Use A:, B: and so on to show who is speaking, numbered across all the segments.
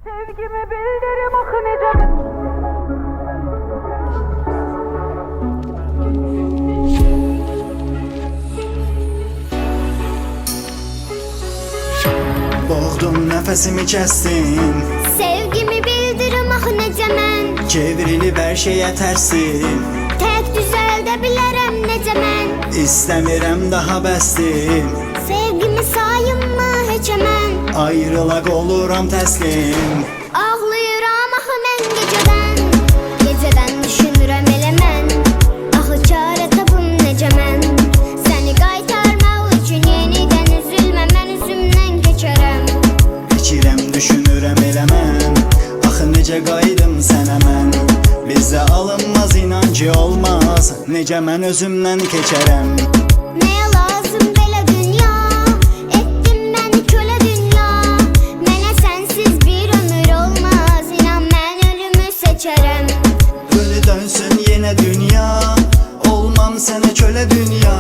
A: Sevgimi bildirim akı nece.
B: Boğdum, nefesimi kestin.
C: Sevgimi bildirim ah necə mən.
B: Çevrilip her şeye tersin.
C: Tək düzəldə bilərəm necə mən.
B: İstəmirəm daha bəsdim.
C: Sevgimi sayınma heç mən.
B: Ayrılaq oluram təslim.
C: Ağlayıram axı mən gecədən. Gecədən düşünürəm elə mən. Axı çarə tapım necə mən. Səni qaytarmaq üçün yenidən üzülmə, mən üzümdən keçərəm.
B: Fikirəm, düşünürəm elə mən. Axı necə qaydım sənə mən. Bizdə alınmaz, inancı olmaz. Necə mən özümdən keçərəm.
C: Nəyə lazım belə dünya? Etdin məni kölə dünya. Mənə sənsiz bir ömür olmaz. İnan mən ölümü seçərəm.
B: Gönlü dönsün yenə dünya. Olmam sənə kölə dünya.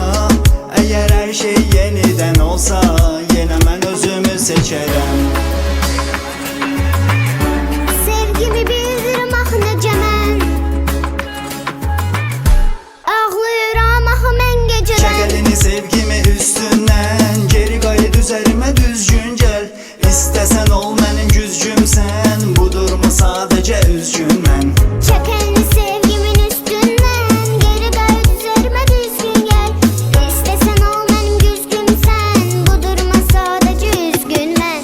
B: Əgər hər şey yenidən olsa, yenə mən özümü seçərəm.
C: Sevgimi bildirim ah necə mən. Ağlayıram axı mən
B: Çək
C: gecədən.
B: elini sevgimi üstündən. Geri qayıt üzərimə düzgün gəl. İstəsən ol mənim güzgümsən. Budurmu sadəcə üzgün mən.
C: Çək əlini sevgimin üstündən. Geri qayıt üzərimə düzgün gəl. İstəsən ol mənim güzgümsən. Bu duruma sadəcə üzgün mən.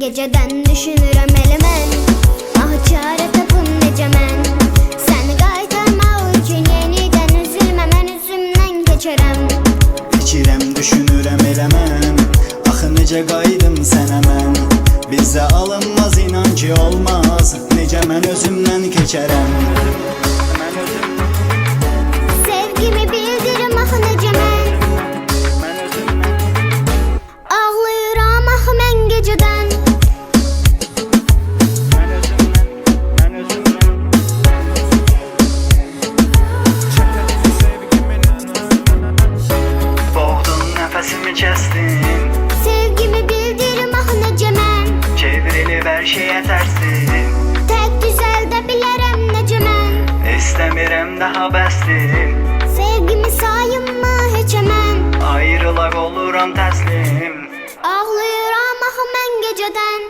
C: Gecədən düşünürəm elə mən. Ah çarə tapım necə mən. Səni qaytarmaq üçün yenidən üzülmə, mən üzümdən keçərəm.
B: Fikirəm, düşünürəm elə mən. Axı necə qaydım sənə mən. Bizdə alınmaz, inancı olmaz. Necə mən özümdən keçərəm.
C: Sevgimi bildirim axı necə mən. Ağlayıram axı mən gecədən.
B: Boğdun, nefesimi kestin.
C: Sevgimi bildirim axı necə mən.
B: Çevrilip her şeye tersin.
C: Tək düzəldə bilərəm necə mən.
B: İstəmirəm daha bəsdim.
C: Sevgimi sayınma heç mən.
B: Ayrılaq oluram təslim.
C: Ağlayıram axı mən gecədən.